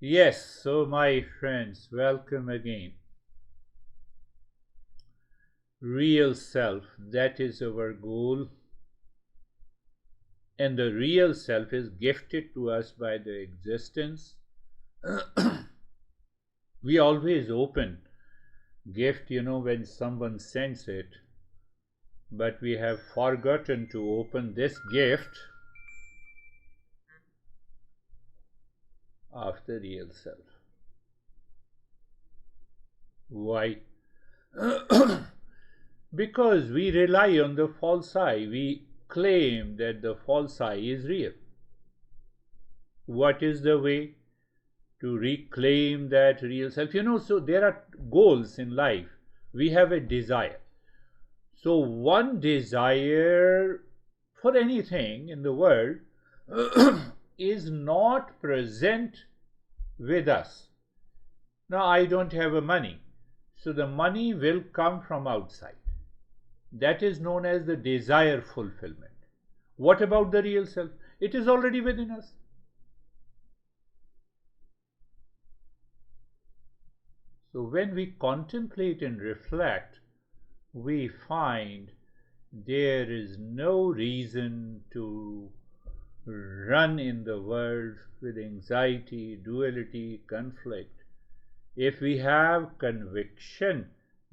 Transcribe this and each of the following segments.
Yes, so my friends, welcome again. Real self, that is our goal. And the real self is gifted to us by the existence. We always open gift, when someone sends it, but we have forgotten to open this gift of the real self. Why? Because we rely on the false I. We claim that the false I is real. What is the way to reclaim that real self? So there are goals in life. We have a desire. So one desire for anything in the world is not present with us. Now, I don't have a money, so the money will come from outside. That is known as the desire fulfillment. What about the real self? It is already within us. So when we contemplate and reflect, we find there is no reason to run in the world with anxiety, duality, conflict. If we have conviction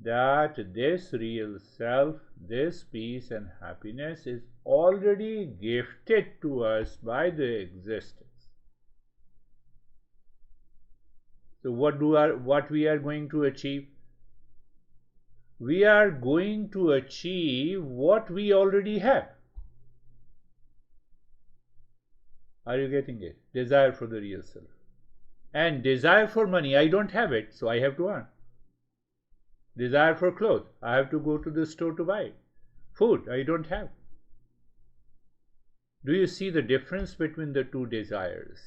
that this real self, this peace and happiness is already gifted to us by the existence. So what we are going to achieve? We are going to achieve what we already have. Are you getting it? Desire for the real self. And desire for money, I don't have it, so I have to earn. Desire for clothes, I have to go to the store to buy. Food, I don't have. Do you see the difference between the two desires?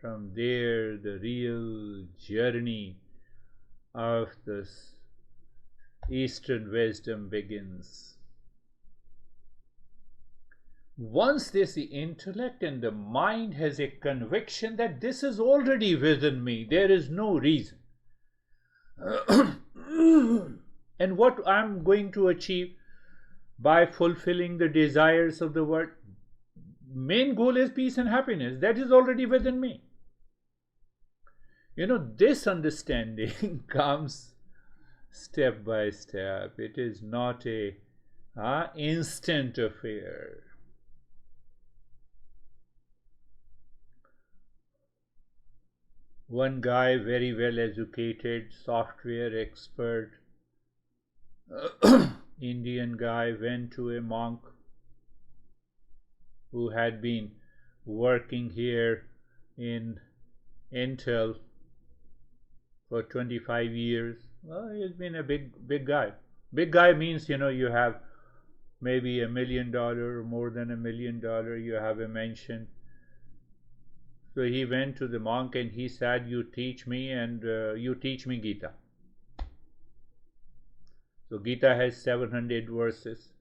From there, the real journey of this Eastern wisdom begins. Once this intellect and the mind has a conviction that this is already within me, there is no reason. And what I'm going to achieve by fulfilling the desires of the world, main goal is peace and happiness. That is already within me. This understanding comes step by step. It is not a instant affair. One guy, very well educated, software expert, Indian guy, went to a monk who had been working here in Intel for 25 years. Well, he's been a big guy. Big guy means, you have maybe $1 million or more than $1 million, you have a mansion. So he went to the monk and he said, you teach me and you teach me Gita. So Gita has 700 verses.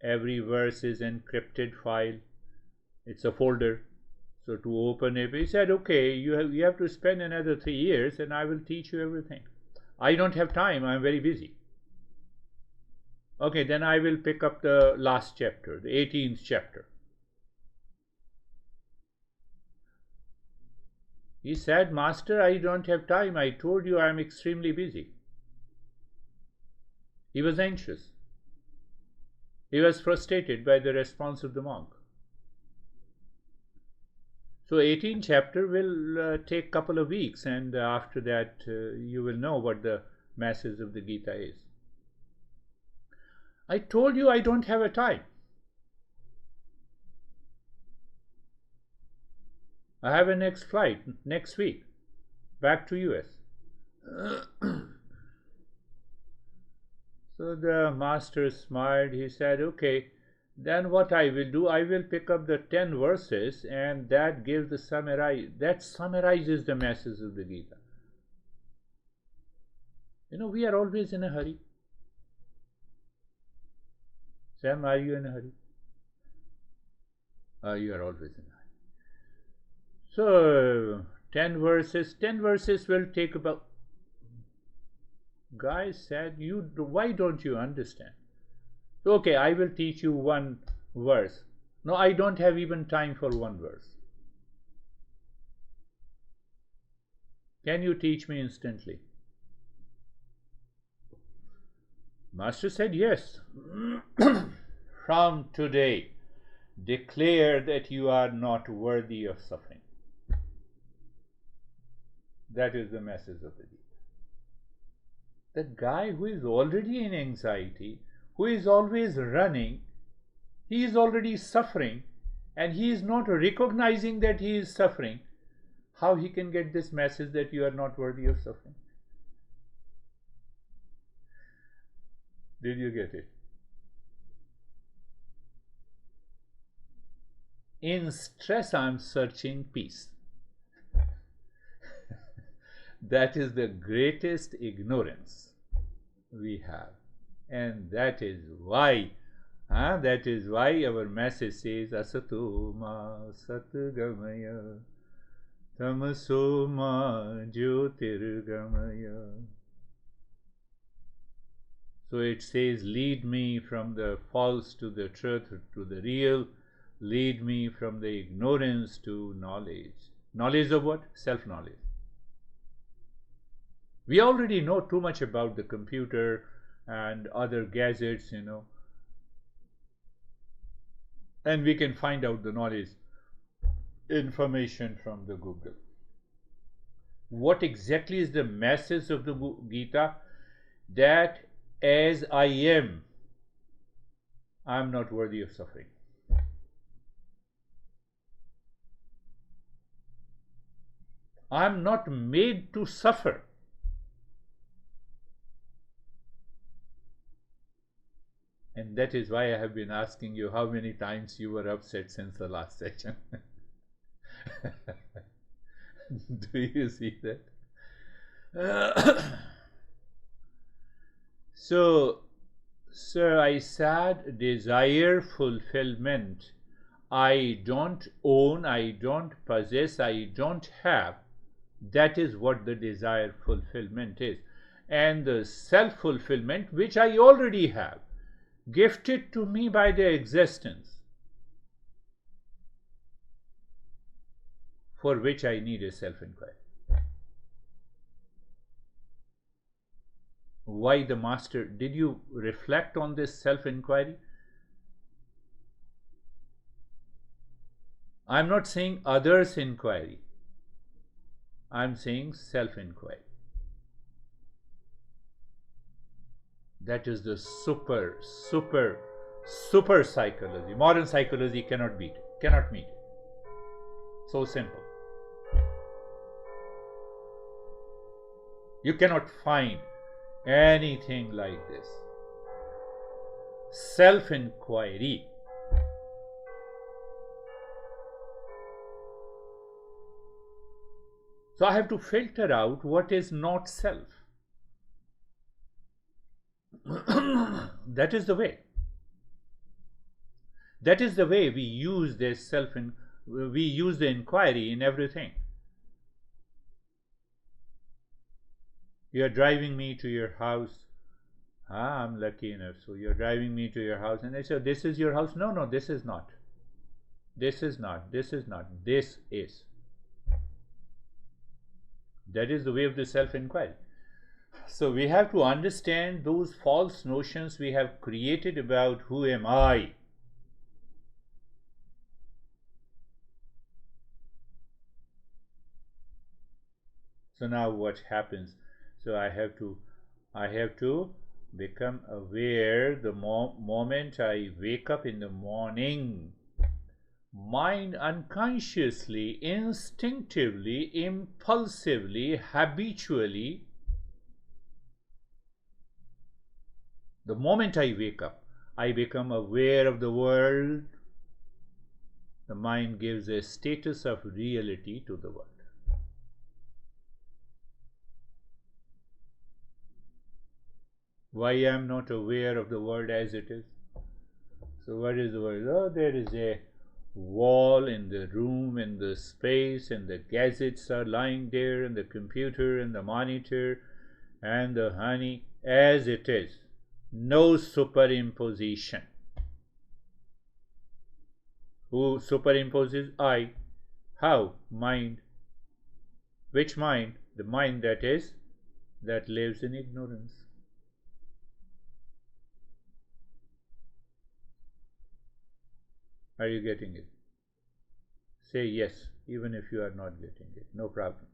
Every verse is encrypted file. It's a folder. So to open it, he said, okay, you have to spend another 3 years and I will teach you everything. I don't have time, I'm very busy. Okay, then I will pick up the last chapter, the 18th chapter. He said, Master, I don't have time. I told you I am extremely busy. He was anxious. He was frustrated by the response of the monk. So 18th chapter will take a couple of weeks, and after that you will know what the message of the Gita is. I told you I don't have a time. I have a next flight next week back to US. So the master smiled. He said, okay, then what I will do, I will pick up the 10 verses and that gives the summarize, that summarizes the message of the Gita. We are always in a hurry. Sam, are you in a hurry? You are always in I. So 10 verses. 10 verses will take about. Guy said, why don't you understand? Okay, I will teach you one verse. No, I don't have even time for one verse. Can you teach me instantly? Master said, yes. From today, declare that you are not worthy of suffering. That is the message of the Gita. The guy who is already in anxiety, who is always running, he is already suffering, and he is not recognizing that he is suffering. How he can get this message that you are not worthy of suffering? Did you get it? In stress, I am searching peace. That is the greatest ignorance we have. And that is why our message says Asato ma satgamaya tamaso ma jyotirgamaya. So it says, lead me from the false to the truth, to the real. Lead me from the ignorance to knowledge. Knowledge of what? Self-knowledge. We already know too much about the computer and other gadgets, and we can find out the knowledge information from the Google. What exactly is the message of the Gita? That as I am not worthy of suffering. I am not made to suffer. And that is why I have been asking you how many times you were upset since the last session. Do you see that? So I said desire fulfillment. I don't own, I don't possess, I don't have. That is what the desire fulfillment is. And the self-fulfillment, which I already have, gifted to me by the existence, for which I need a self-inquiry. Why the master? Did you reflect on this self-inquiry? I'm not saying others' inquiry. I'm saying self-inquiry. That is the super psychology. Modern psychology cannot beat it, cannot meet it. So simple. You cannot find anything like this. Self-inquiry. So I have to filter out what is not self. That is the way. That is the way we use this we use the inquiry in everything. You are driving me to your house. I'm lucky enough. So you're driving me to your house, and I say, this is your house. No, this is not. This is not. This is not. This is. That is the way of the self-inquiry. So we have to understand those false notions we have created about who am I. So now what happens? So I have to become aware the moment I wake up in the morning. Mind unconsciously, instinctively, impulsively, habitually, the moment I wake up, I become aware of the world. The mind gives a status of reality to the world. Why I am not aware of the world as it is? So what is the world? Oh, there is a wall, in the room, in the space, and the gadgets are lying there, and the computer, and the monitor, and the honey, as it is. No superimposition. Who superimposes? I. How? Mind. Which mind? The mind that lives in ignorance. Are you getting it? Say yes, even if you are not getting it. No problem.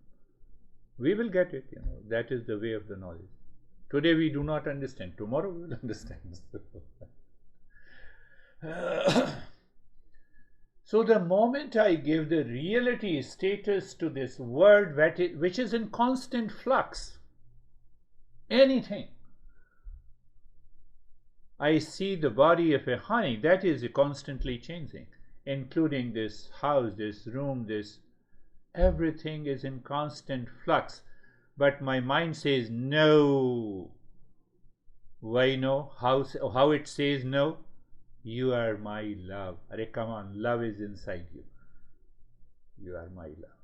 We will get it, That is the way of the knowledge. Today we do not understand. Tomorrow we will understand. So the moment I give the reality status to this world which is in constant flux, anything, I see the body of a honey that is constantly changing, including this house, this room, everything is in constant flux. But my mind says no. Why no? How it says no? You are my love. Arey, come on, love is inside you. You are my love.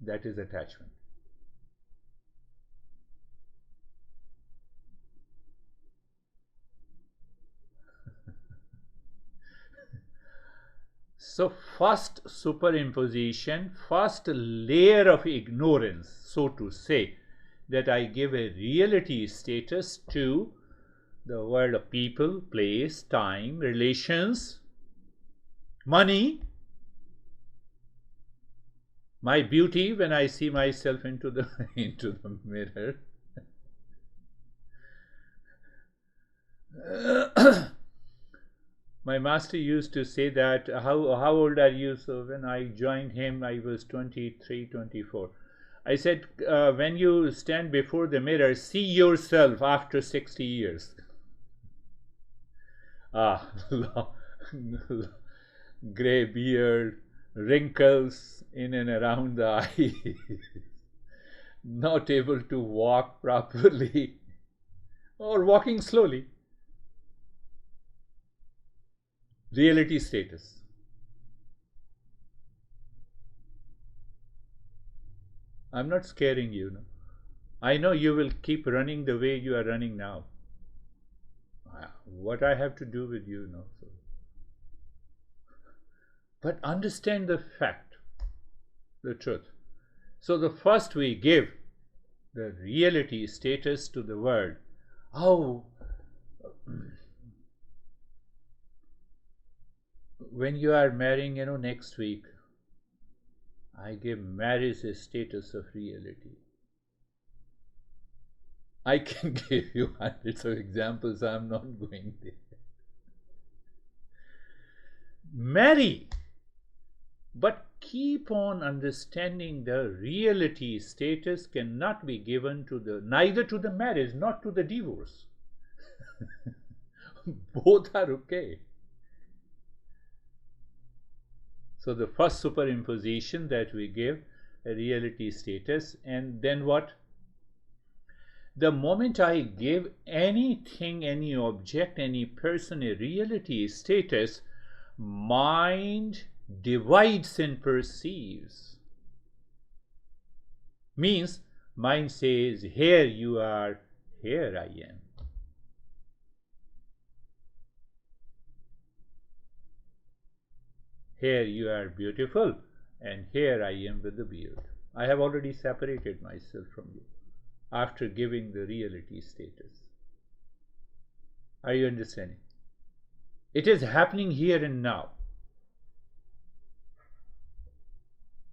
That is attachment. So first superimposition, first layer of ignorance, so to say, that I give a reality status to the world of people, place, time, relations, money, my beauty when I see myself into the mirror. My master used to say that, how old are you? So when I joined him, I was 23, 24. I said, when you stand before the mirror, see yourself after 60 years. Gray beard, wrinkles in and around the eyes, not able to walk properly, or walking slowly. Reality status. I'm not scaring you. No? I know you will keep running the way you are running now. What I have to do with you now? So. But understand the fact, the truth. So the first we give the reality status to the world. Oh, when you are marrying, next week, I give marriage a status of reality. I can give you hundreds of examples. I'm not going there. Marry, but keep on understanding the reality status cannot be given to neither to the marriage, not to the divorce. Both are okay. So the first superimposition that we give a reality status, and then what? The moment I give anything, any object, any person a reality status, mind divides and perceives. Means mind says, here you are, here I am. Here you are beautiful, and here I am with the beard. I have already separated myself from you after giving the reality status. Are you understanding? It is happening here and now.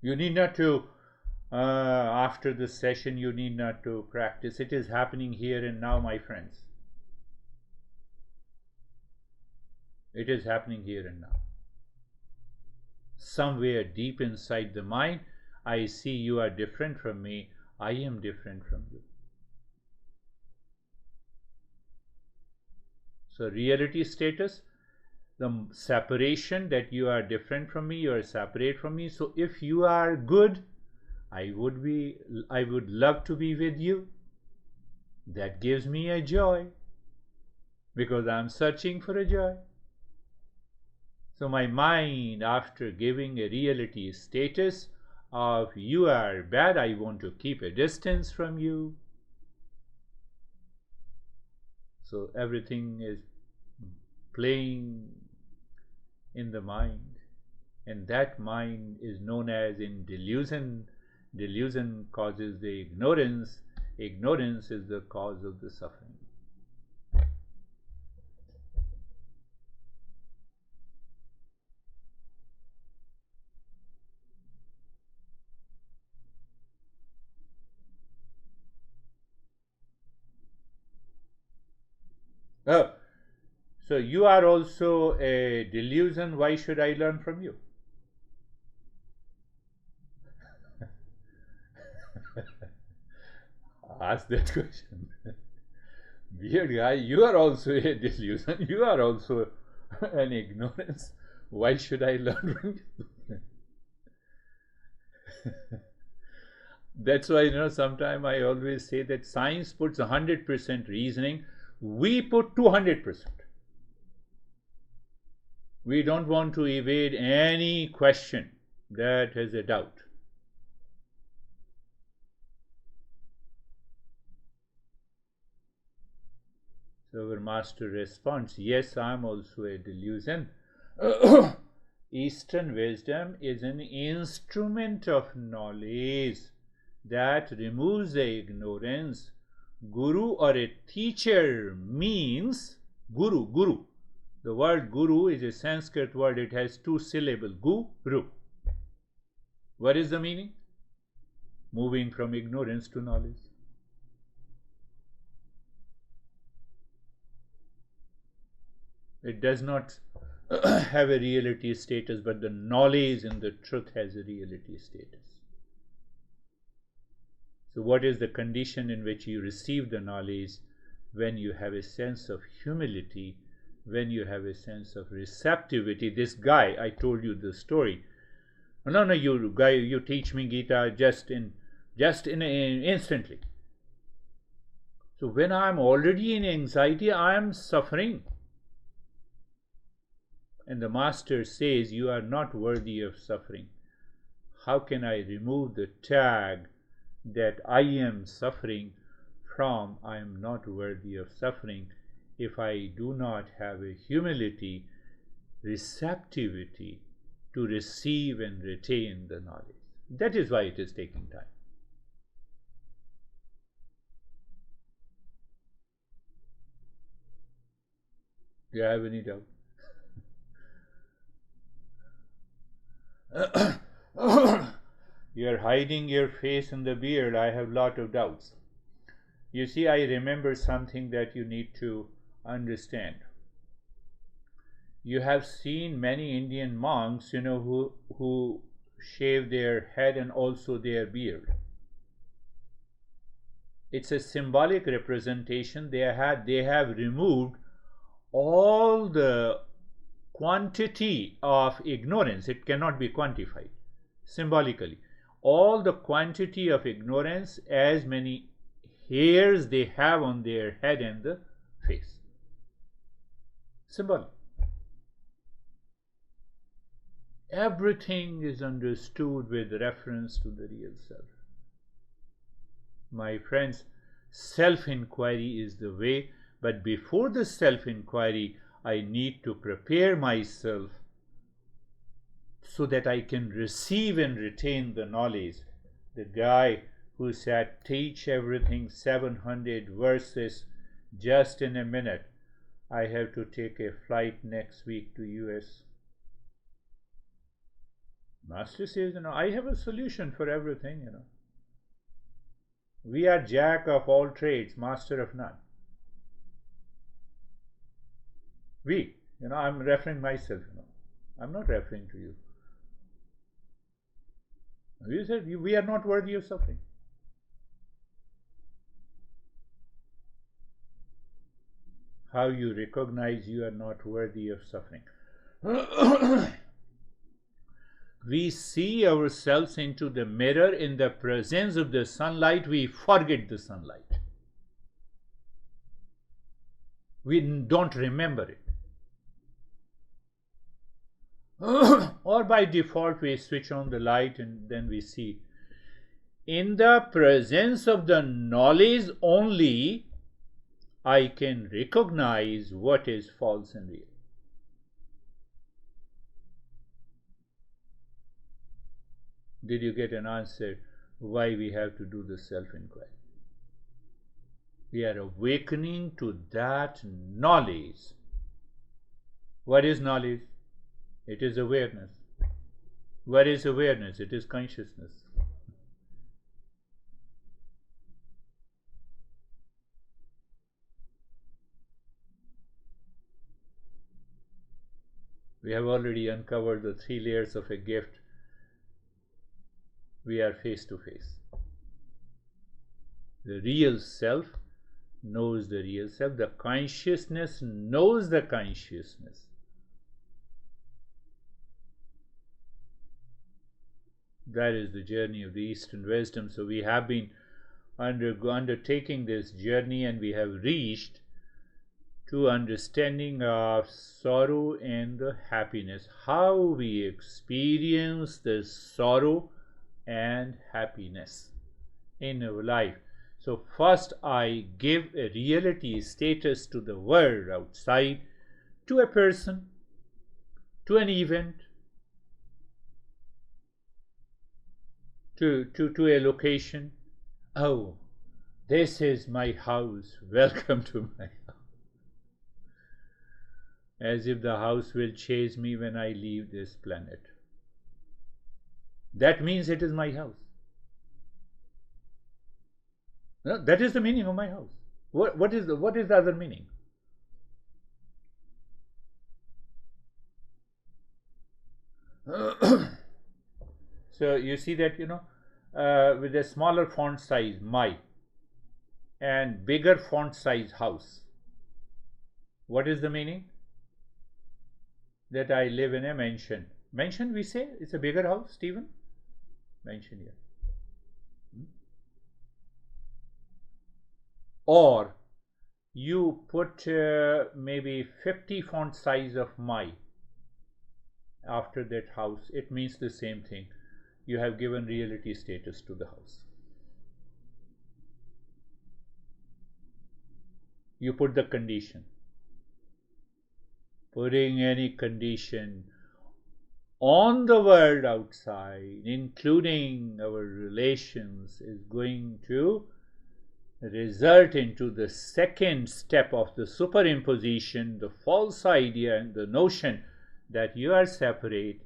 You need not to, after this session, you need not to practice. It is happening here and now, my friends. It is happening here and now. Somewhere deep inside the mind, I see you are different from me. I am different from you. So reality status, the separation, that you are different from me, you are separate from me. So if you are good, I would love to be with you. That gives me a joy, because I am searching for a joy. So my mind, after giving a reality status of you are bad, I want to keep a distance from you. So everything is playing in the mind, and that mind is known as in delusion. Delusion causes the ignorance. Ignorance is the cause of the suffering. Oh, so you are also a delusion. Why should I learn from you? Ask that question. Weird guy, you are also a delusion. You are also an ignorance. Why should I learn from you? That's why, sometimes I always say that science puts 100% reasoning. We put 200%. We don't want to evade any question that has a doubt. So our master responds, yes, I am also a delusion. Eastern wisdom is an instrument of knowledge that removes the ignorance. Guru or a teacher means guru. The word guru is a Sanskrit word. It has two syllables, guru. What is the meaning? Moving from ignorance to knowledge. It does not have a reality status, but the knowledge and the truth has a reality status. So what is the condition in which you receive the knowledge? When you have a sense of humility, when you have a sense of receptivity. This guy, I told you the story. No, you guy, you teach me Gita instantly. So when I am already in anxiety, I am suffering. And the master says, you are not worthy of suffering. How can I remove the tag that I am suffering from I am not worthy of suffering if I do not have a humility, receptivity to receive and retain the knowledge? That is why it is taking time. Do you have any doubt? You are hiding your face in the beard. I have lot of doubts. You see, I remember something that you need to understand. You have seen many Indian monks, who shave their head and also their beard. It's a symbolic representation. They have removed all the quantity of ignorance. It cannot be quantified symbolically. All the quantity of ignorance, as many hairs they have on their head and the face. Symbolic. Everything is understood with reference to the real self. My friends, self-inquiry is the way, but before the self-inquiry, I need to prepare myself so that I can receive and retain the knowledge. The guy who said, teach everything 700 verses just in a minute. I have to take a flight next week to US. Master says, I have a solution for everything, We are jack of all trades, master of none. We, I'm referring myself, I'm not referring to you. You said we are not worthy of suffering. How you recognize you are not worthy of suffering? We see ourselves into the mirror in the presence of the sunlight. We forget the sunlight. We don't remember it. or by default we switch on the light and then we see. In the presence of the knowledge only, I can recognize what is false and real. Did you get an answer why we have to do the self-inquiry? We are awakening to that knowledge. What is knowledge? It is awareness. What is awareness? It is consciousness. We have already uncovered the 3 layers of a gift. We are face to face. The real self knows the real self. The consciousness knows the consciousness. That is the journey of the Eastern wisdom. So we have been undertaking this journey, and we have reached to understanding of sorrow and the happiness, how we experience the sorrow and happiness in our life. So first I give a reality status to the world outside, to a person, to an event, to a location. Oh, this is my house. Welcome to my house. As if the house will chase me when I leave this planet. That means it is my house. No, that is the meaning of my house. What is the other meaning? So you see that, with a smaller font size, my, and bigger font size, house. What is the meaning? That I live in a mansion. Mansion, we say, it's a bigger house, Stephen? Mansion here. Or you put maybe 50 font size of my after that house. It means the same thing. You have given reality status to the house. You put the condition. Putting any condition on the world outside, including our relations, is going to result into the second step of the superimposition, the false idea and the notion that you are separate.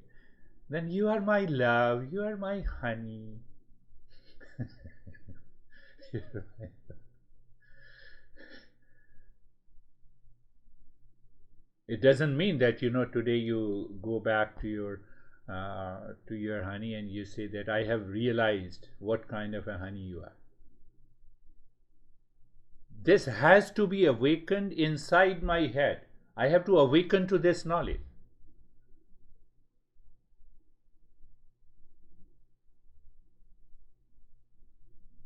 Then you are my love, you are my honey. It doesn't mean that today you go back to your honey and you say that I have realized what kind of a honey you are. This has to be awakened inside my head. I have to awaken to this knowledge.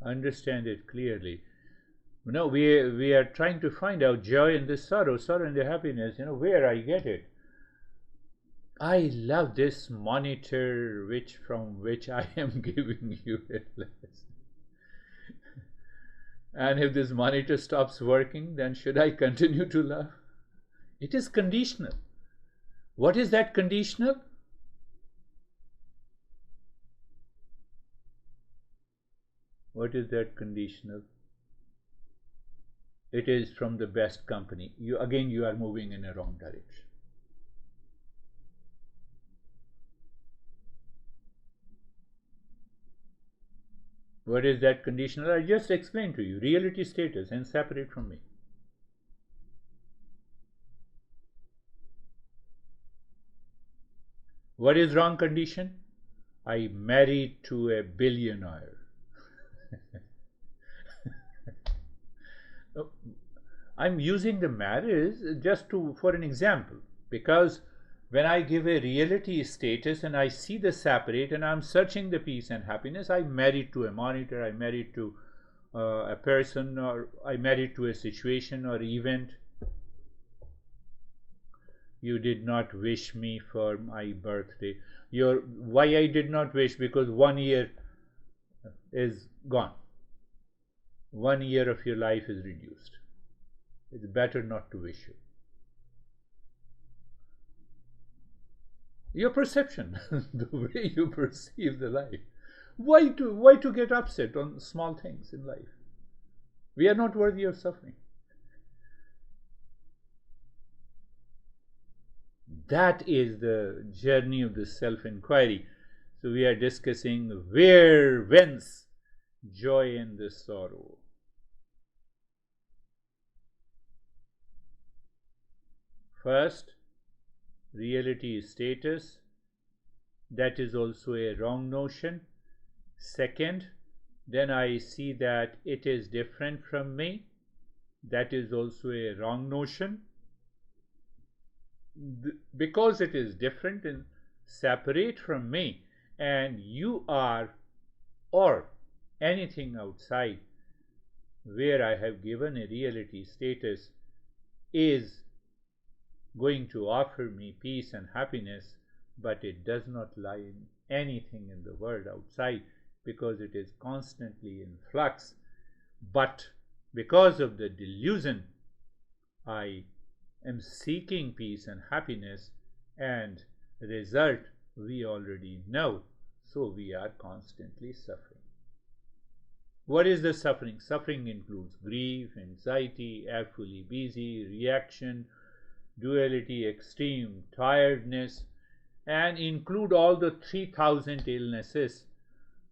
Understand it clearly. We are trying to find out joy in the sorrow in the happiness, where I get it. I love this monitor from which I am giving you a lesson. And if this monitor stops working, then should I continue to love? It is conditional. What is that conditional? What is that conditional? It is from the best company. You are moving in a wrong direction. What is that conditional? I just explained to you. Reality status and separate from me. What is wrong condition? I married to a billionaire. I'm using the marriage just for an example, because when I give a reality status and I see the separate and I'm searching the peace and happiness, I married to a monitor, I married to a person, or I married to a situation or event. You did not wish me for my birthday. Why I did not wish? Because 1 year is gone. 1 year of your life is reduced. It's better not to wish you. Your perception, the way you perceive the life. Why to get upset on small things in life? We are not worthy of suffering. That is the journey of the self-enquiry. So we are discussing whence joy and the sorrow. First, reality is status. That is also a wrong notion. Second, then I see that it is different from me. That is also a wrong notion. Because it is different and separate from me, and you are, or anything outside where I have given a reality status, is going to offer me peace and happiness, but it does not lie in anything in the world outside, because it is constantly in flux. But because of the delusion, I am seeking peace and happiness, and the result we already know, so we are constantly suffering. What is the suffering? Suffering includes grief, anxiety, fully busy, reaction, duality, extreme, tiredness, and include all the 3,000 illnesses,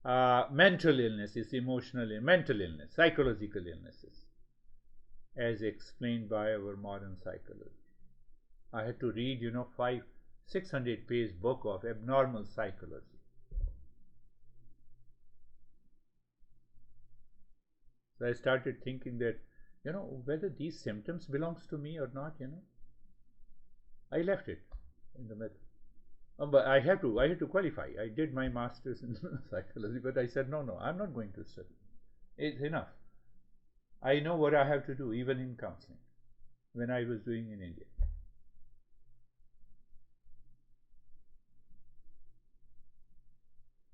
mental illnesses, emotional and mental illness, psychological illnesses, as explained by our modern psychology. I had to read, 600-page book of abnormal psychology. So I started thinking that, whether these symptoms belongs to me or not, I left it in the middle. But I had to qualify. I did my master's in psychology, but I said, no, I'm not going to study. It's enough. I know what I have to do, even in counseling, when I was doing in India.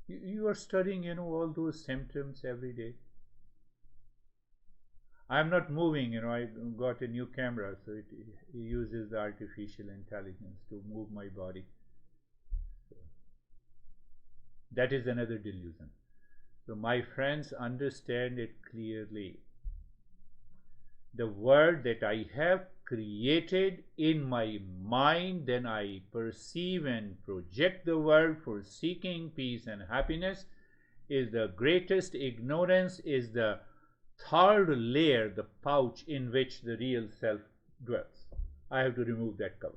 You are studying, all those symptoms every day. I'm not moving, I got a new camera, so it uses the artificial intelligence to move my body. So that is another delusion. So my friends, understand it clearly. The world that I have created in my mind, then I perceive and project the world for seeking peace and happiness, is the greatest ignorance, is the third layer, the pouch in which the real self dwells. I have to remove that cover.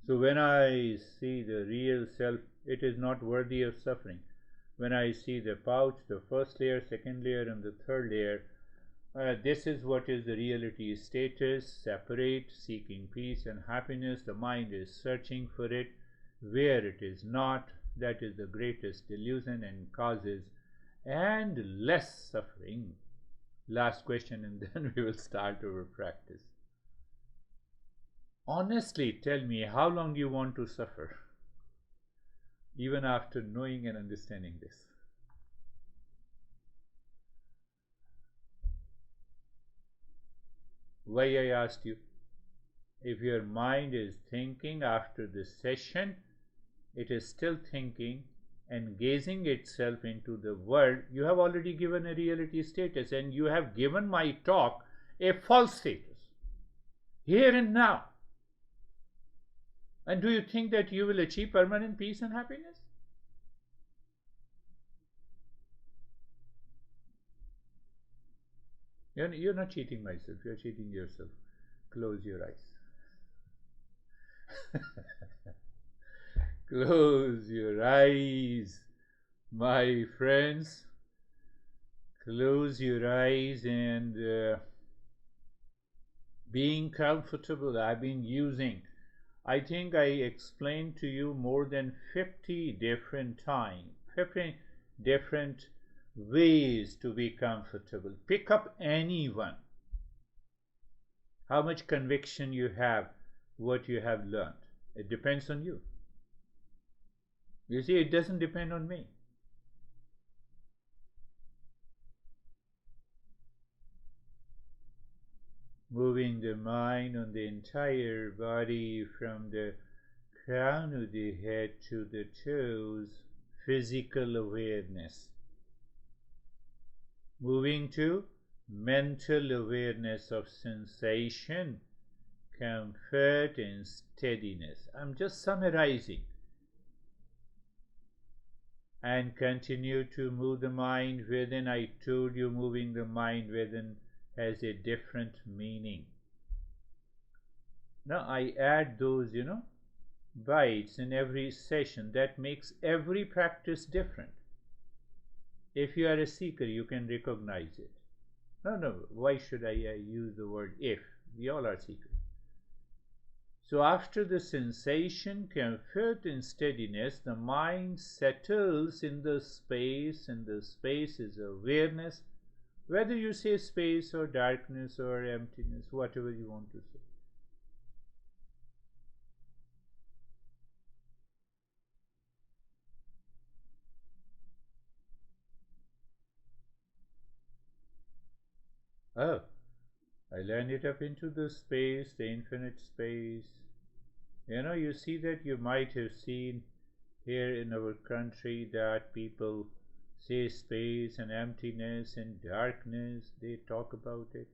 So when I see the real self, it is not worthy of suffering. When I see the pouch, the first layer, second layer, and the third layer, this is what is the reality status, separate, seeking peace and happiness. The mind is searching for it where it is not. That is the greatest delusion and causes endless suffering. Last question, and then we will start our practice. Honestly, tell me, how long you want to suffer, even after knowing and understanding this? Why I asked you? If your mind is thinking after this session, it is still thinking and gazing itself into the world, you have already given a reality status, and you have given my talk a false status, here and now. And do you think that you will achieve permanent peace and happiness? You're not cheating myself, you're cheating yourself. Close your eyes. Close your eyes, my friends. Close your eyes and Being comfortable, I've been using, I think I explained to you more than 50 different times, 50 different ways to be comfortable. Pick up any one. How much conviction you have, what you have learned. It depends on you. You see, it doesn't depend on me. Moving the mind on the entire body from the crown of the head to the toes, physical awareness. Moving to mental awareness of sensation, comfort, and steadiness. I'm just summarizing. And continue to move the mind within. I told you moving the mind within has a different meaning. Now I add those, bites in every session. That makes every practice different. If you are a seeker, you can recognize it. No, why should I use the word if? We all are seekers. So after the sensation, comfort, and steadiness, the mind settles in the space, and the space is awareness, whether you say space or darkness or emptiness, whatever you want to say. Oh, I line it up into the space, the infinite space. You see that you might have seen here in our country that people say space and emptiness and darkness, they talk about it.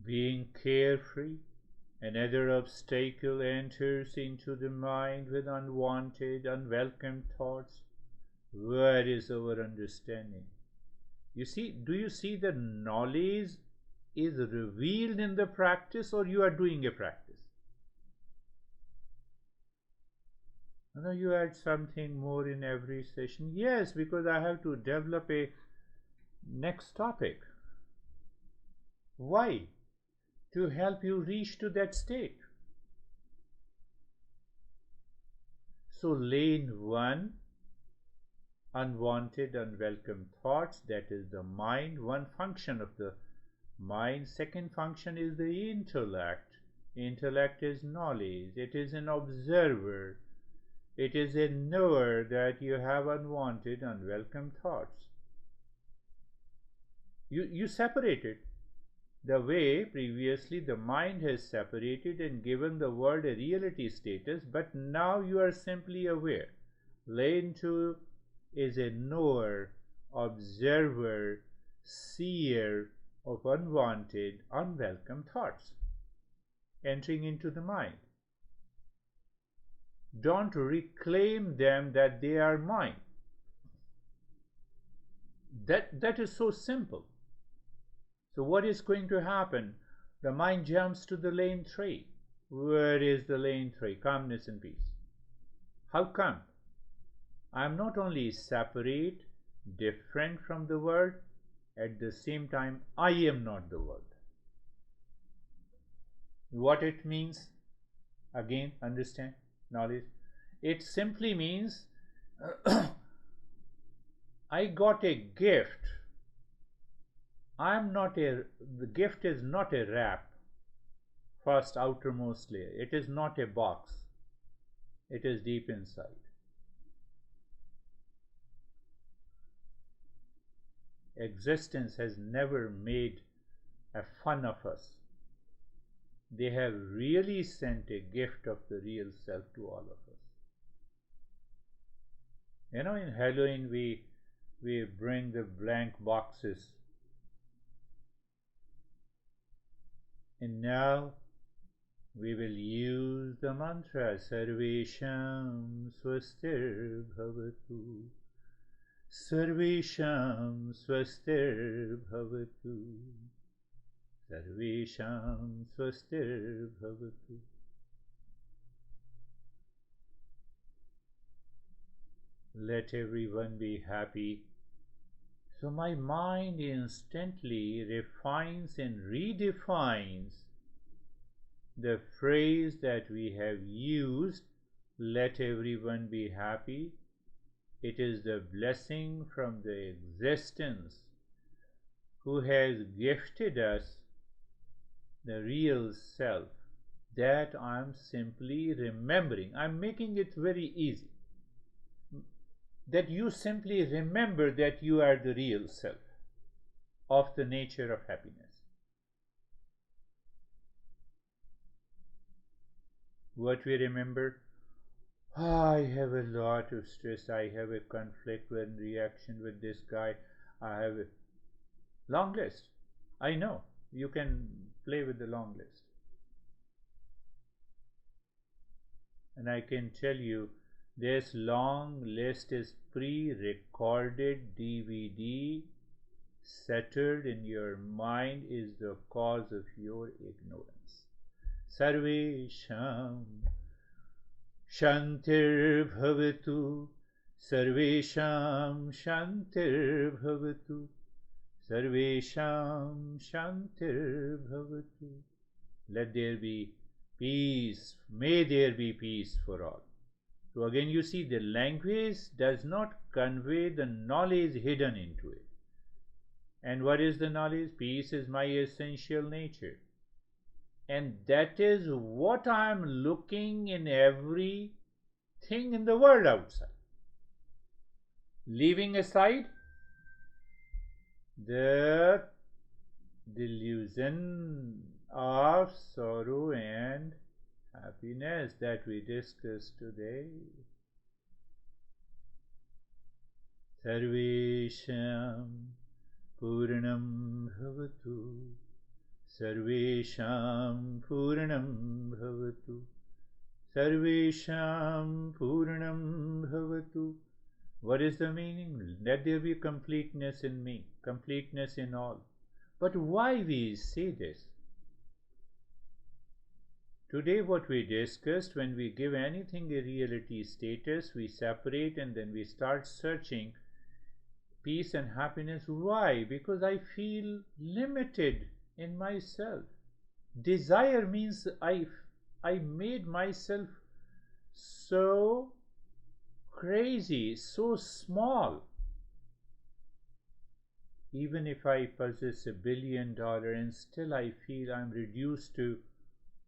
Being carefree, another obstacle enters into the mind with unwanted, unwelcome thoughts. Where is our understanding? Do you see the knowledge is revealed in the practice, or you are doing a practice? No, you add something more in every session. Yes, because I have to develop a next topic. Why? To help you reach to that state. So lane 1, unwanted, unwelcome thoughts, that is the mind, one function of the mind. Second function is the intellect. Intellect is knowledge. It is an observer. It is a knower that you have unwanted, unwelcome thoughts. You separate it. The way previously the mind has separated and given the world a reality status, but now you are simply aware. Lane 2 is a knower, observer, seer of unwanted, unwelcome thoughts entering into the mind. Don't reclaim them that they are mine. That is so simple. So what is going to happen? The mind jumps to the lane 3. Where is the lane 3? Calmness and peace. How come? I am not only separate, different from the world, at the same time I am not the world. What it means? Again, understand, knowledge. It simply means I got a gift. The gift is not a wrap, first outermost layer. It is not a box. It is deep inside. Existence has never made a fun of us. They have really sent a gift of the real self to all of us. In Halloween we bring the blank boxes. And now we will use the mantra Sarvesham Swastir Bhavatu. Sarvesham Swastir Bhavatu. Sarvesham Swastir Bhavatu. let everyone be happy. So my mind instantly refines and redefines the phrase that we have used, let everyone be happy. It is the blessing from the existence who has gifted us the real self that I'm simply remembering. I'm making it very easy. That you simply remember that you are the real self of the nature of happiness. What we remember? I have a lot of stress. I have a conflict and reaction with this guy. I have a long list. I know. You can play with the long list. And I can tell you, this long list is pre-recorded DVD settled in your mind is the cause of your ignorance. Sarvesham Shantir Bhavatu Sarvesham Shantir Bhavatu Sarvesham Shantir Bhavatu. Let there be peace. May there be peace for all. So again you see the language does not convey the knowledge hidden into it. And what is the knowledge? Peace is my essential nature. And that is what I am looking in everything in the world outside. Leaving aside the delusion of sorrow and happiness that we discussed today. Sarvesham Purnam Bhavatu Sarvesham Purnam Bhavatu Sarvesham Purnam Bhavatu. What is the meaning? Let there be completeness in me, completeness in all. But why we say this? Today what we discussed, when we give anything a reality status, we separate and then we start searching peace and happiness. Why? Because I feel limited in myself. Desire means I made myself so crazy, so small. Even if I possess $1 billion and still I feel I'm reduced to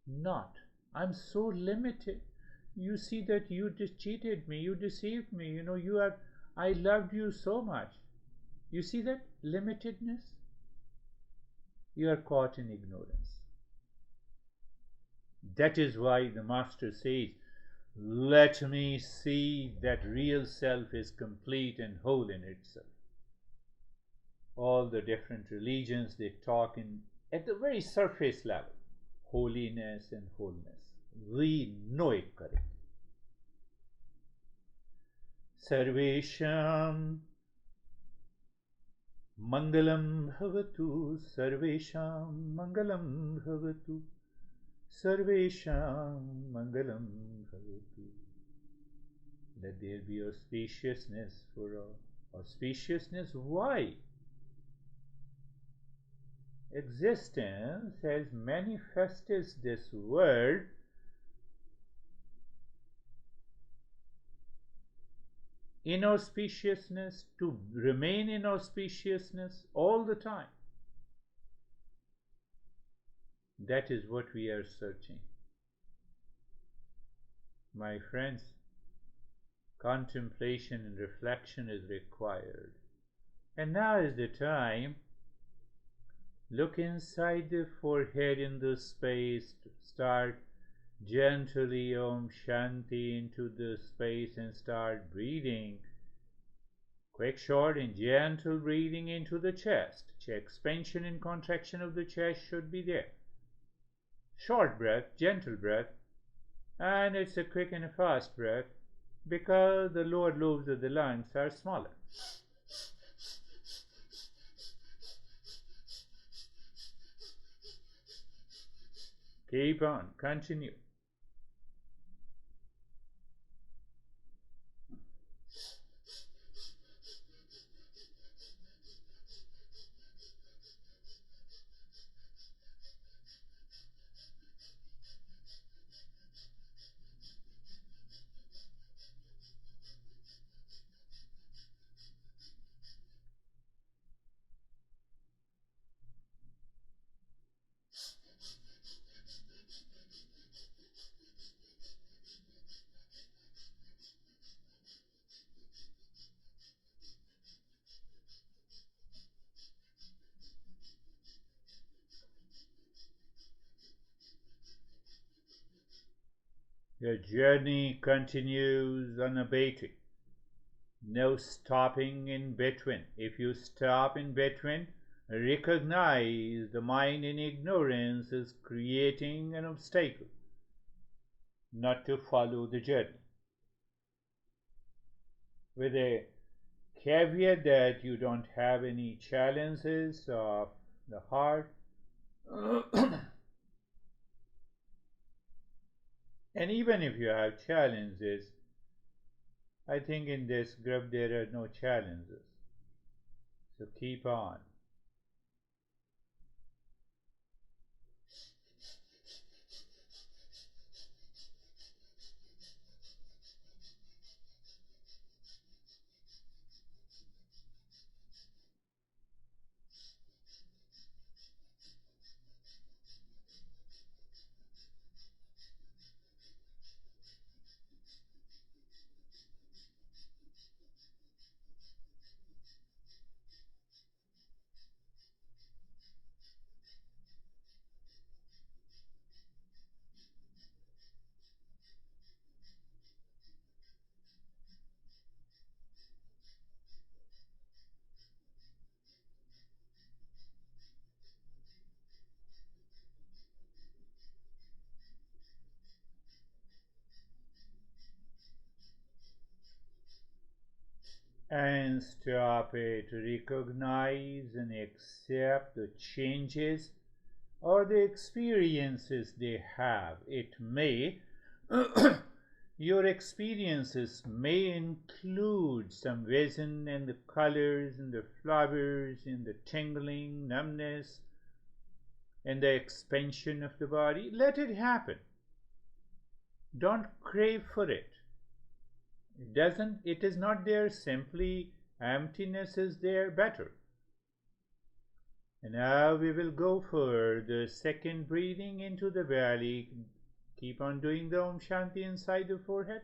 not. I'm so limited. You see that you just cheated me, you deceived me, you are, I loved you so much. You see that limitedness? You are caught in ignorance. That is why the Master says, let me see that real self is complete and whole in itself. All the different religions, they talk at the very surface level, holiness and wholeness. We know it correctly. Sarvesham Mangalam Bhavatu Sarvesham Mangalam Bhavatu Sarvesham Mangalam Bhavatu. Let there be auspiciousness for all. Auspiciousness, why? Existence has manifested this world in auspiciousness, to remain in auspiciousness all the time. That is what we are searching. My friends, contemplation and reflection is required. And now is the time. Look inside the forehead in the space. Start gently Om Shanti into the space and start breathing. Quick, short and gentle breathing into the chest. Expansion and contraction of the chest should be there. Short breath, gentle breath, and it's a quick and a fast breath because the lower lobes of the lungs are smaller. Keep on, continue. Your journey continues unabated. No stopping in between. If you stop in between, recognize the mind in ignorance is creating an obstacle not to follow the journey. With a caveat that you don't have any challenges of the heart. And even if you have challenges, I think in this group there are no challenges. So keep on. And stop it. Recognize and accept the changes or the experiences they have. It may, your experiences may include some vision and the colors and the flowers and the tingling, numbness, and the expansion of the body. Let it happen. Don't crave for it. It is not there simply. Emptiness is there better. And now we will go for the second breathing into the belly. Keep on doing the Om Shanti inside the forehead.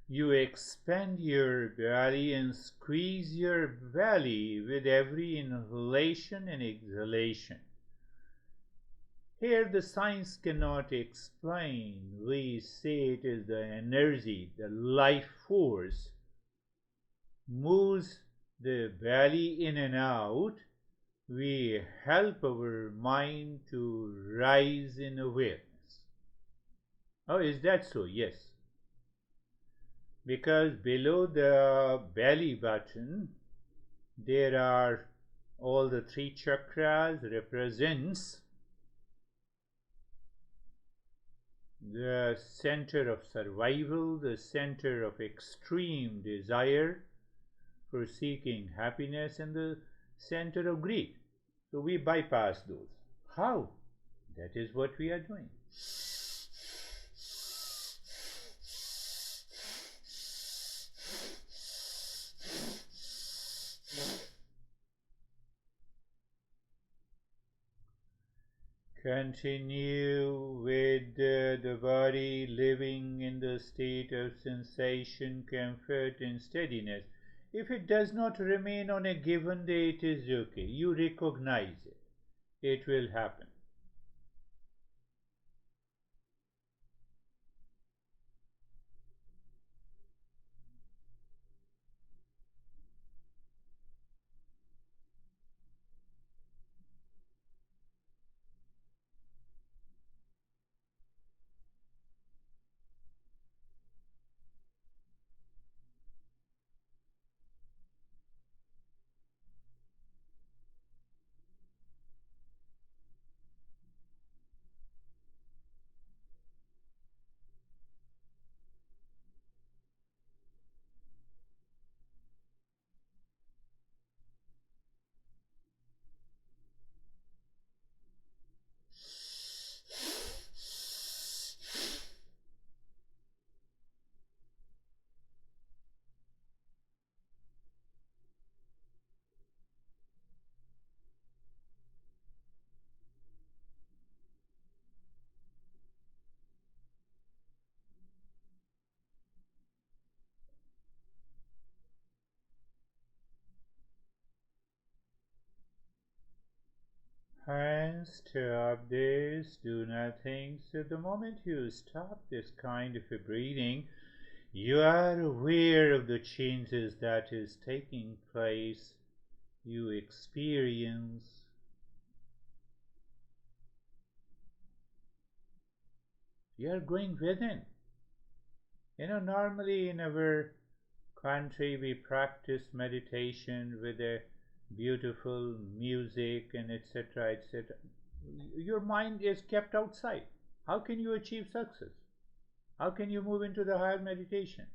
You expand your belly and squeeze your belly with every inhalation and exhalation. Here the science cannot explain. We say it is the energy, the life force moves the belly in and out. We help our mind to rise in awareness. Oh, is that so? Yes. Because below the belly button there are all the three chakras represents the center of survival, the center of extreme desire for seeking happiness, and the center of greed. So we bypass those. How? That is what we are doing. Continue with the body living in the state of sensation, comfort, and steadiness. If it does not remain on a given day, it is okay. You recognize it. It will happen. And stop this. Do not think. So the moment you stop this kind of a breathing, you are aware of the changes that is taking place. You experience. You are going within. Normally in our country we practice meditation with a beautiful music and etc. etc. Your mind is kept outside. How can you achieve success? How can you move into the higher meditation?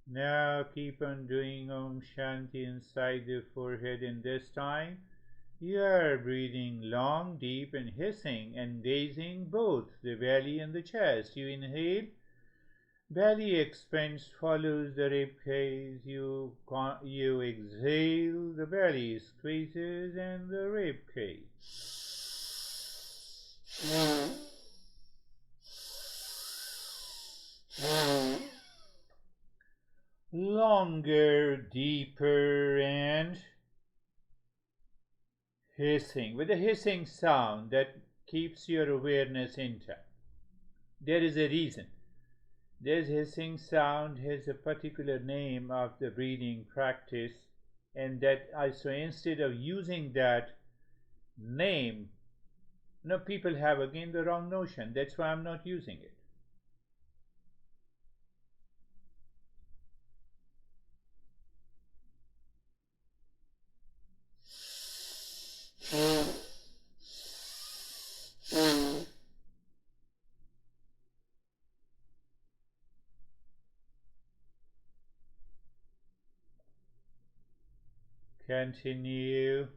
Now keep on doing Om Shanti inside the forehead, and this time you are breathing long, deep, and hissing, engaging both the belly and the chest. You inhale, belly expands, follows the rib cage. You exhale, the belly squeezes, and the rib cage. Longer, deeper, and hissing, with a hissing sound that keeps your awareness intact. There is a reason. This hissing sound has a particular name of the breathing practice, and that so instead of using that name, people have again the wrong notion. That's why I'm not using it. Continue.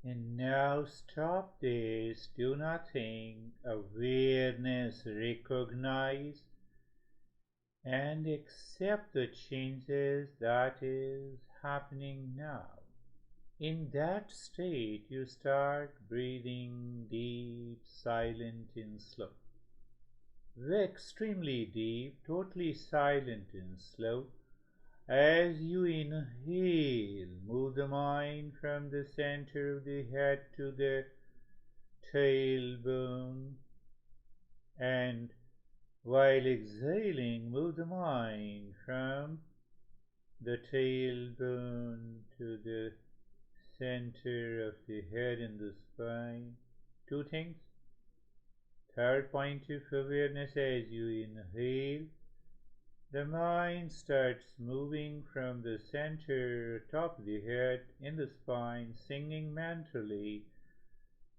And now stop this. Do nothing. Awareness, recognize and accept the changes that is happening now. In that state, you start breathing deep, silent, and slow. Extremely deep, totally silent and slow. As you inhale, move the mind from the center of the head to the tailbone, and while exhaling, move the mind from the tailbone to the center of the head and the spine. Two things. Third point of awareness, as you inhale, the mind starts moving from the center, top of the head, in the spine, singing mentally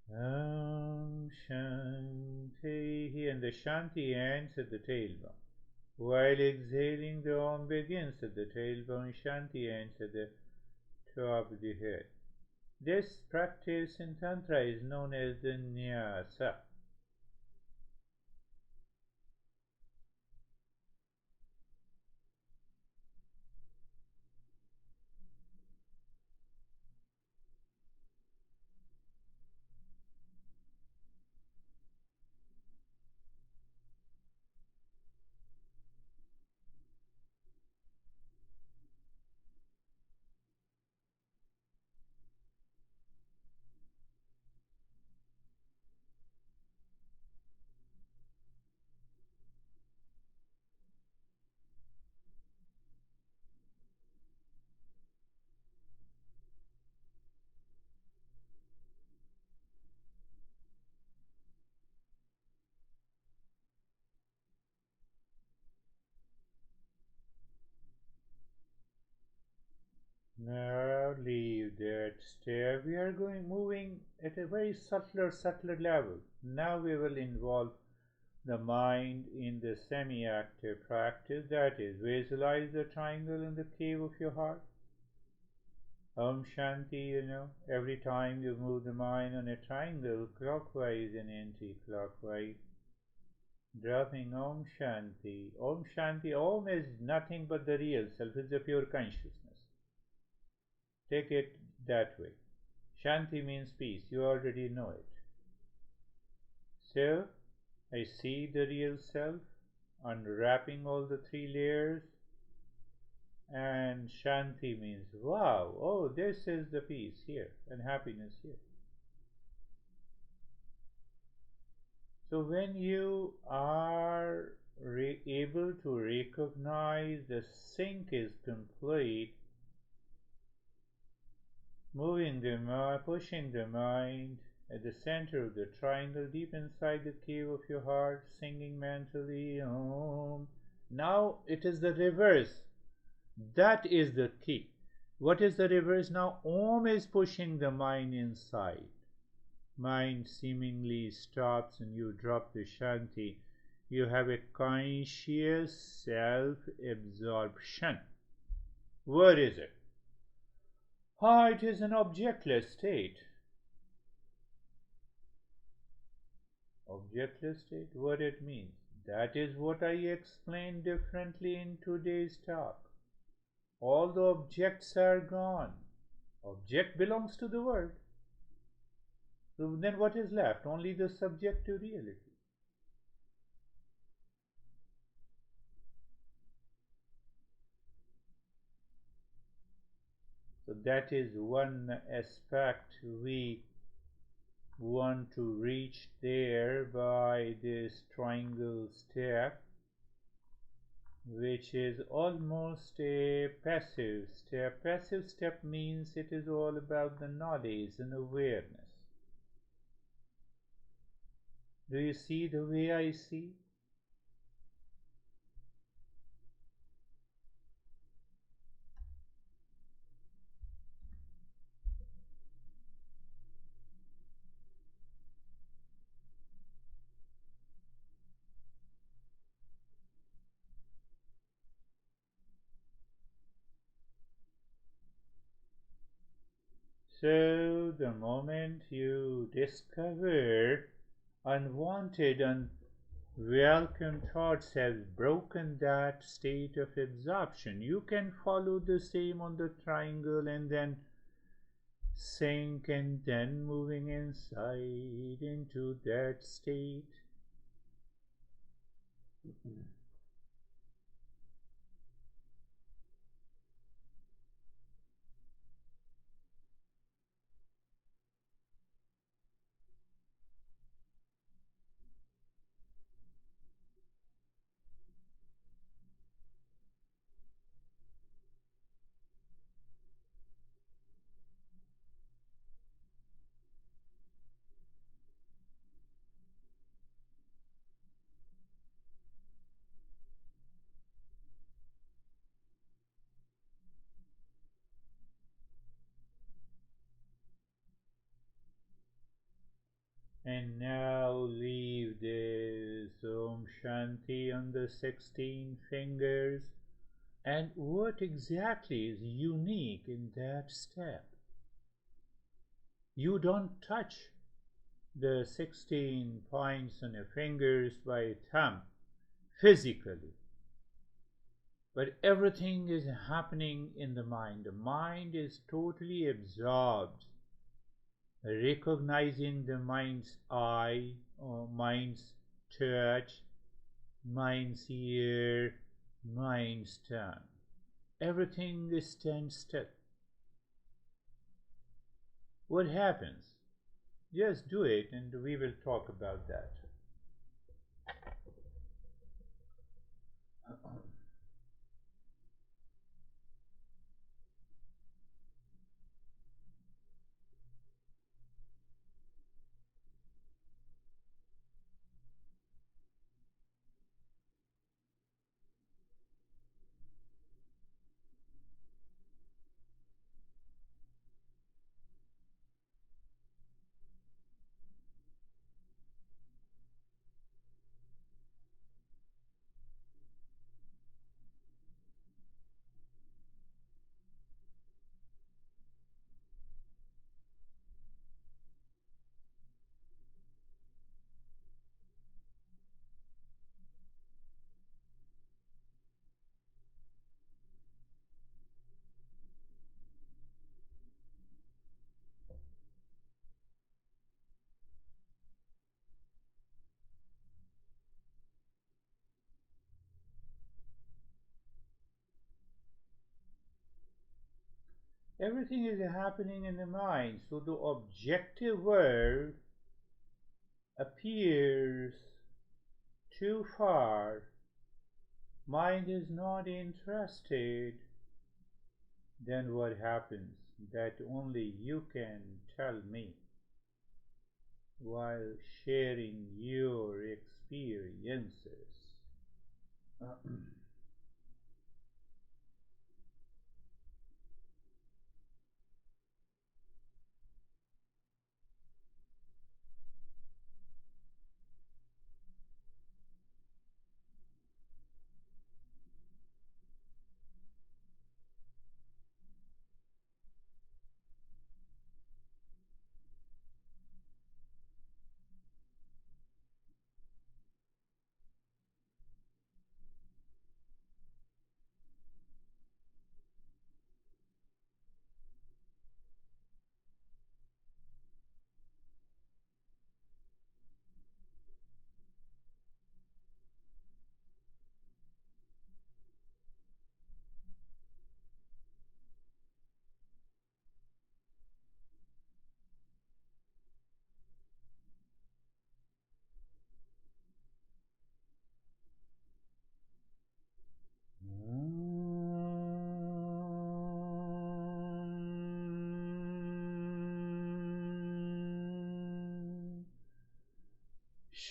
Om Shanti, and the Shanti ends at the tailbone. While exhaling, the Om begins at the tailbone, Shanti ends at the top of the head. This practice in Tantra is known as the Nyasa. that step, we are moving at a very subtler level. Now we will involve the mind in the semi-active practice, that is, visualize the triangle in the cave of your heart. Om Shanti, every time you move the mind on a triangle, clockwise and anti-clockwise, dropping Om Shanti. Om Shanti, Om is nothing but the real self, it's the pure consciousness. Take it that way. Shanti means peace, you already know it. So, I see the real self, unwrapping all the three layers, and Shanti means, wow, oh, this is the peace here and happiness here. So when you are able to recognize the sync is complete, moving the mind, pushing the mind at the center of the triangle, deep inside the cave of your heart, singing mentally Om. Now it is the reverse. That is the key. What is the reverse now? Om is pushing the mind inside. Mind seemingly stops and you drop the Shanti. You have a conscious self-absorption. What is it? It is an objectless state. Objectless state, what it means? That is what I explained differently in today's talk. All the objects are gone. Object belongs to the world. So then what is left? Only the subjective reality. So that is one aspect we want to reach there by this triangle step, which is almost a passive step. Passive step means it is all about the knowledge and awareness. Do you see the way I see? So the moment you discover unwanted and welcome thoughts have broken that state of absorption, you can follow the same on the triangle and then sink and then moving inside into that state. And now leave this Om Shanti on the 16 fingers. And what exactly is unique in that step? You don't touch the 16 points on your fingers by thumb physically, but everything is happening in the mind. The mind is totally absorbed, recognizing the mind's eye, or mind's touch, mind's ear, mind's tongue. Everything stands still. What happens? Just do it and we will talk about that. Everything is happening in the mind. So the objective world appears too far. Mind is not interested. Then what happens? That only you can tell me while sharing your experiences.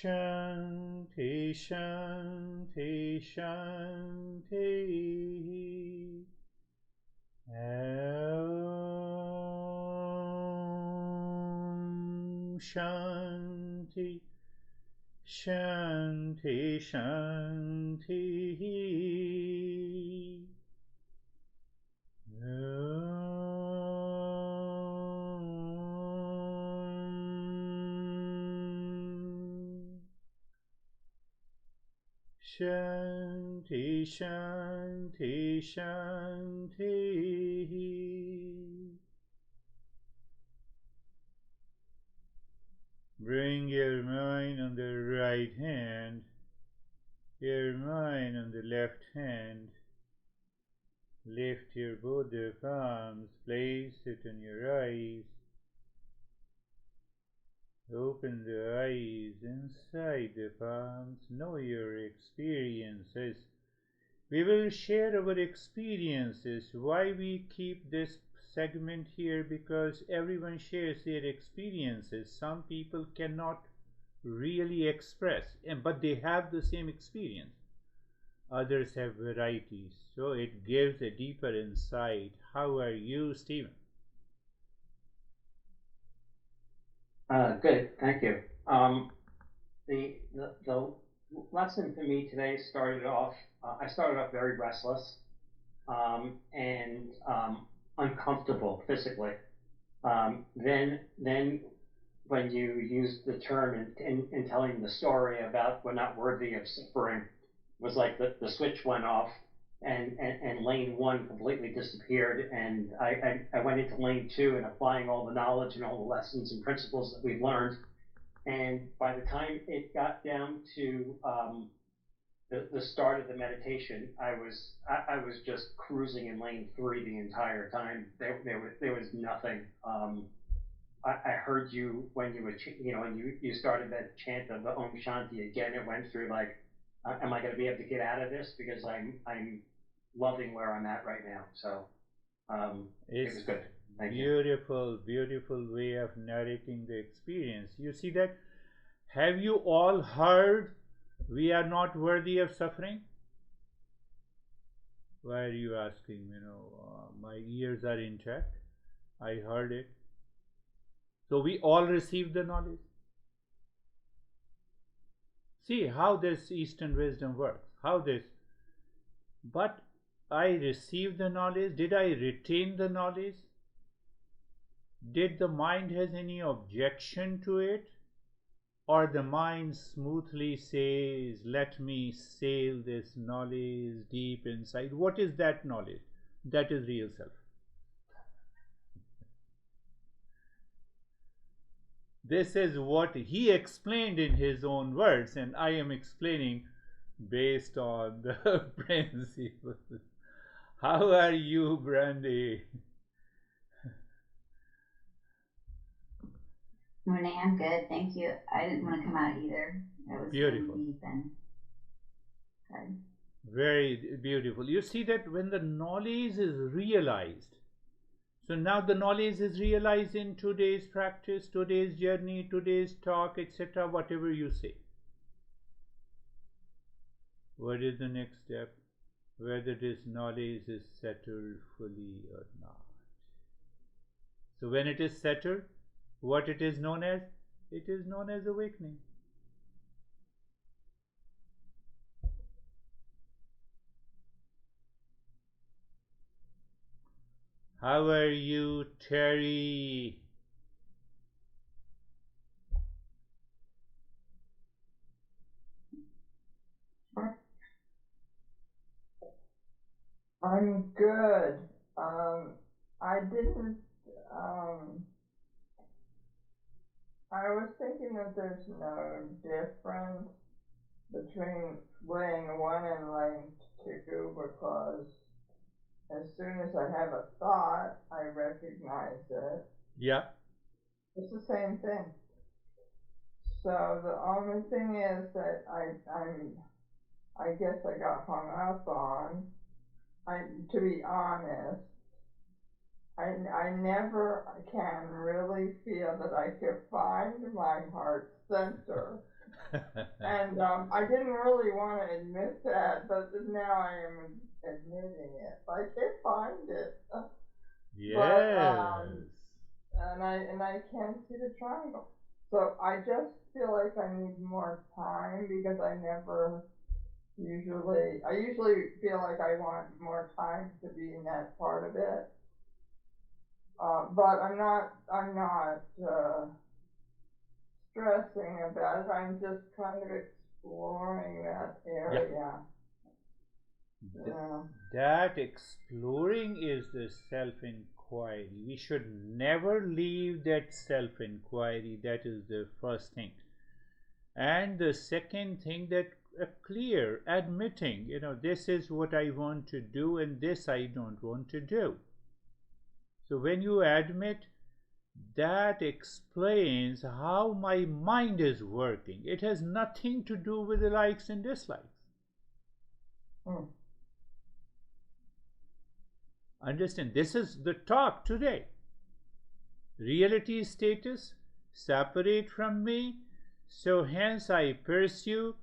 Shanti, Shanti, Shanti. Om Shanti, Shanti, Shanti. Om Shanti, Shanti, Shanti. Bring your mind on the right hand, your mind on the left hand. Lift your both the palms, place it on your eyes. Open the eyes inside the palms. Know your experiences. We will share our experiences. Why we keep this segment here? Because everyone shares their experiences. Some people cannot really express, but they have the same experience. Others have varieties, so it gives a deeper insight. How are you, Stephen? Good, thank you. The lesson for me today started off. I started off very restless and uncomfortable physically. Then when you used the term in telling the story about we're not worthy of suffering, was like the switch went off and lane one completely disappeared, and I went into lane two and applying all the knowledge and all the lessons and principles that we've learned. And by the time it got down to the start of the meditation, I was just cruising in lane three the entire time. There was nothing. I heard you when you were when you started that chant of the Om Shanti again. It went through like, am I going to be able to get out of this? Because I'm loving where I'm at right now. So it It's was good. Thank you. beautiful, beautiful way of narrating the experience. You see that? Have you all heard we are not worthy of suffering? Why are you asking? My ears are intact. I heard it. So we all received the knowledge. See how this Eastern wisdom works. How this. But I received the knowledge. Did I retain the knowledge? Did the mind has any objection to it? Or the mind smoothly says, let me sail this knowledge deep inside. What is that knowledge? That is real self. This is what he explained in his own words, and I am explaining based on the principles. How are you, Brandy? Morning, I'm good, thank you. I didn't want to come out either. It was really Beautiful. deep and good. Very beautiful. You see that when the knowledge is realized, so now the knowledge is realized in today's practice, today's journey, today's talk, etc., whatever you say. What is the next step? Whether this knowledge is settled fully or not. So when it is settled, what it is known as? It is known as awakening. How are you, Terry? I'm good. I didn't, I was thinking that there's no difference between laying one and laying two because as soon as I have a thought, I recognize it. Yeah. It's the same thing. So the only thing is that I guess I got hung up on, to be honest, I never can really feel that I can find my heart center. And I didn't really want to admit that, but now I am admitting it. I can't find it. But Yes. and I can't see the triangle. So I just feel like I need more time because I usually feel like I want more time to be in that part of it. But I'm not stressing about it. I'm just kind of exploring that area. Yeah. That exploring is the self-inquiry. We should never leave that self-inquiry. That is the first thing. And the second thing, that clear admitting, this is what I want to do and this I don't want to do. So when you admit, that explains how my mind is working. It has nothing to do with the likes and dislikes. Understand, this is the talk today. Reality status separate from me, so hence I pursue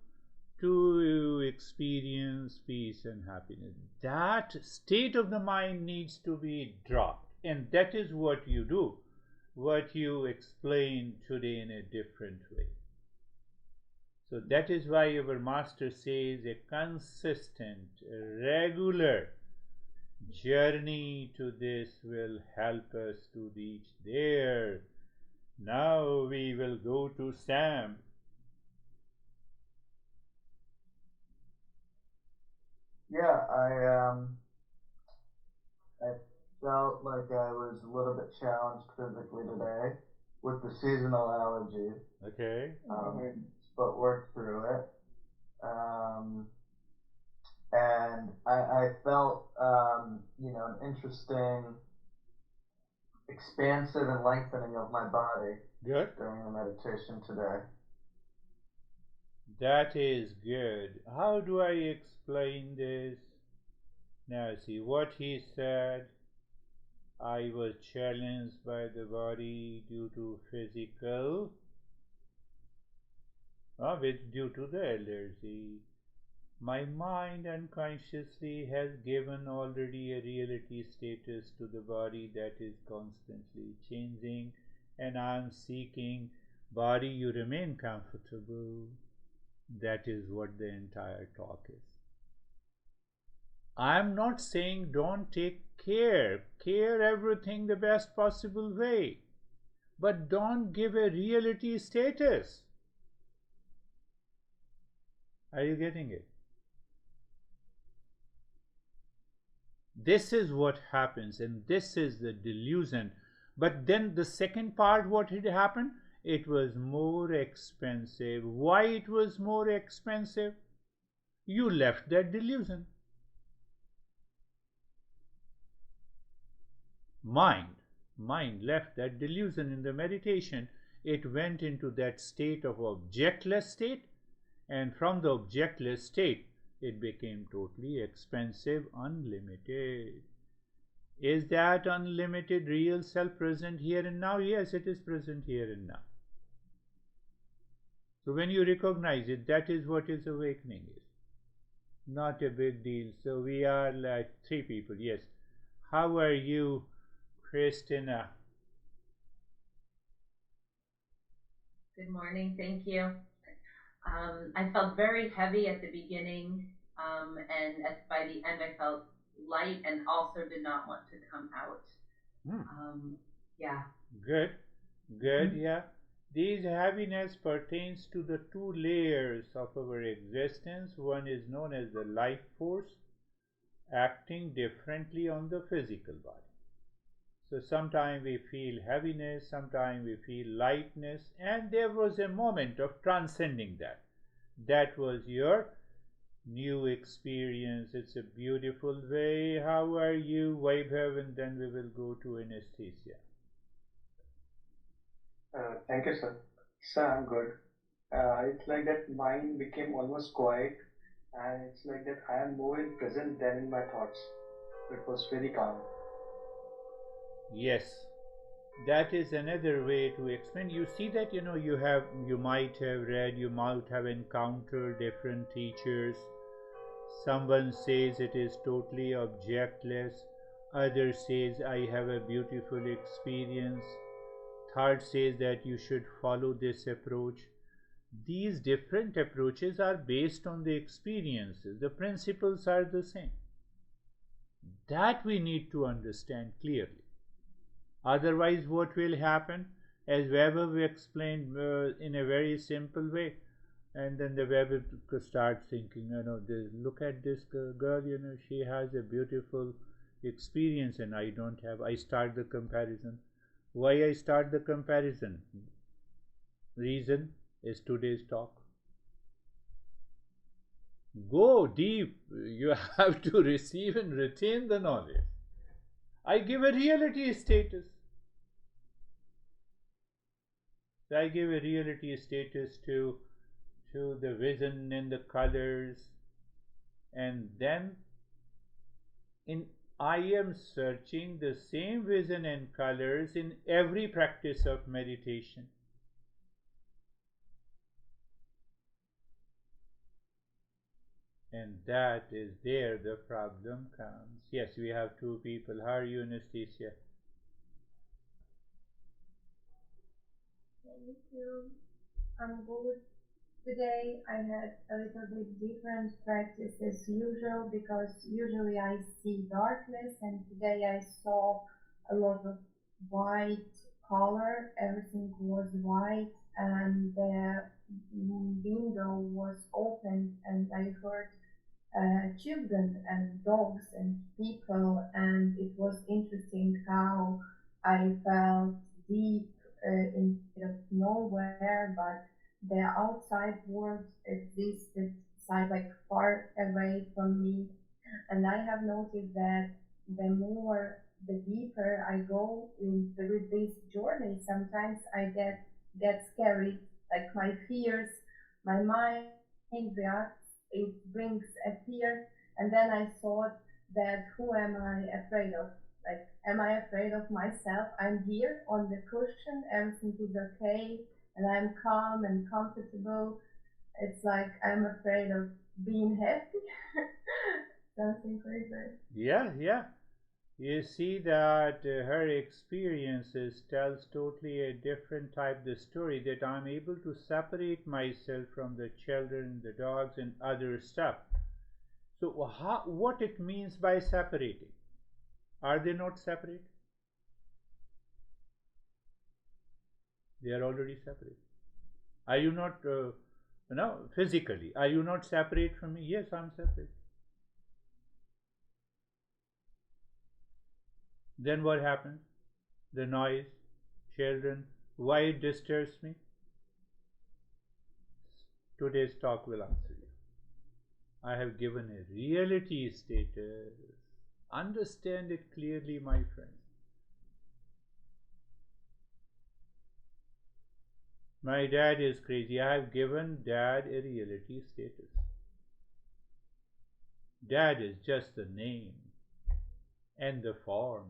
to experience peace and happiness. That state of the mind needs to be dropped, and that is what you do, what you explain today in a different way. So that is why our master says a consistent, regular journey to this will help us to reach there. Now we will go to Sam. Yeah, I felt like I was a little bit challenged physically today with the seasonal allergy. Okay. But worked through it. And I felt, an interesting expansive and lengthening of my body Good. during the meditation today. That is good. How do I explain this? Now see what he said. I was challenged by the body due to physical, due to the allergy. My mind unconsciously has given already a reality status to the body that is constantly changing, and I am seeking, body, you remain comfortable. That is what the entire talk is. I am not saying don't take care. Care everything the best possible way. But don't give a reality status. Are you getting it? This is what happens, and this is the delusion. But then the second part, what had happened? It was more expensive. Why it was more expensive? You left that delusion. Mind left that delusion in the meditation, it went into that state of objectless state, and from the objectless state, it became totally expansive, unlimited. Is that unlimited real self present here and now? Yes, it is present here and now. So when you recognize it, that is what is awakening is. Not a big deal. So we are like 3 people. Yes. How are you, Christina? Good morning. Thank you. I felt very heavy at the beginning, and by the end, I felt light and also did not want to come out. Yeah. Good. Good. Yeah. This heaviness pertains to the 2 layers of our existence. One is known as the life force, acting differently on the physical body. So sometimes we feel heaviness, sometimes we feel lightness, and there was a moment of transcending that. That was your new experience. It's a beautiful way. How are you, Vaibhav? And then we will go to anesthesia. Thank you, sir. Sir, I'm good. It's like that mind became almost quiet, and it's like that I am more in present than in my thoughts. It was very calm. Yes, that is another way to explain. You see that you might have read, you might have encountered different teachers. Someone says it is totally objectless, other says I have a beautiful experience, third says that you should follow this approach. These different approaches are based on the experiences. The principles are the same. That we need to understand clearly. Otherwise, what will happen? As Weber explained in a very simple way, and then the Weber starts thinking, look at this girl, she has a beautiful experience and I don't have. I start the comparison. Why I start the comparison? Reason is today's talk. Go deep. You have to receive and retain the knowledge. I give a reality status. I give a reality status to the vision and the colors, and then I am searching the same vision and colors in every practice of meditation. And that is there the problem comes. Yes, we have 2 people. How are you, Anastasia? Thank you. I'm good. Today I had a little bit different practice as usual, because usually I see darkness, and today I saw a lot of white color. Everything was white, and the window was open, and I heard children and dogs and people, and it was interesting how I felt deep in nowhere, but the outside world existed like far away from me. And I have noticed that the deeper I go with this journey, sometimes I get scary, like my fears, my mind reacts, it brings a fear, and then I thought that who am I afraid of? Like, am I afraid of myself? I'm here on the cushion, everything is okay, and I'm calm and comfortable. It's like I'm afraid of being happy. Something crazy. Yeah. You see that her experiences tells totally a different type the story, that I'm able to separate myself from the children, the dogs, and other stuff. So what it means by separating? Are they not separate? They are already separate. Are you not, physically, are you not separate from me? Yes, I'm separate. Then what happens? The noise, children, why it disturbs me? Today's talk will answer you. I have given a reality status. Understand it clearly, my friends. My dad is crazy. I have given dad a reality status. Dad is just the name and the form.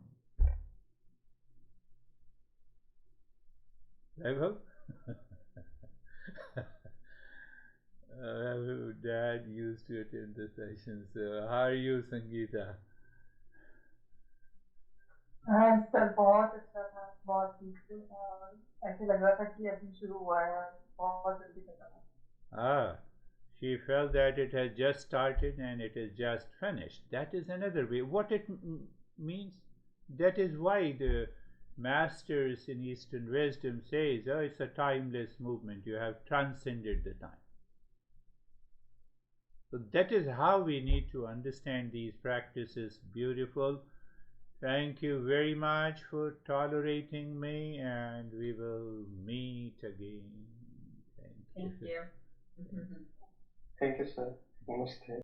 Level? Dad used to attend the sessions. How are you, Sangeeta? Sir बहुत अच्छा था, बहुत ठीक से, ऐसे लग रहा था कि अभी शुरू हुआ है और बहुत जल्दी खत्म हो। Ah, she felt that it has just started and it is just finished. That is another way. What it means, that is why the masters in Eastern wisdom says, oh, it's a timeless movement. You have transcended the time. So that is how we need to understand these practices. Beautiful. Thank you very much for tolerating me, and we will meet again. Thank you. Thank you, sir. Namaste.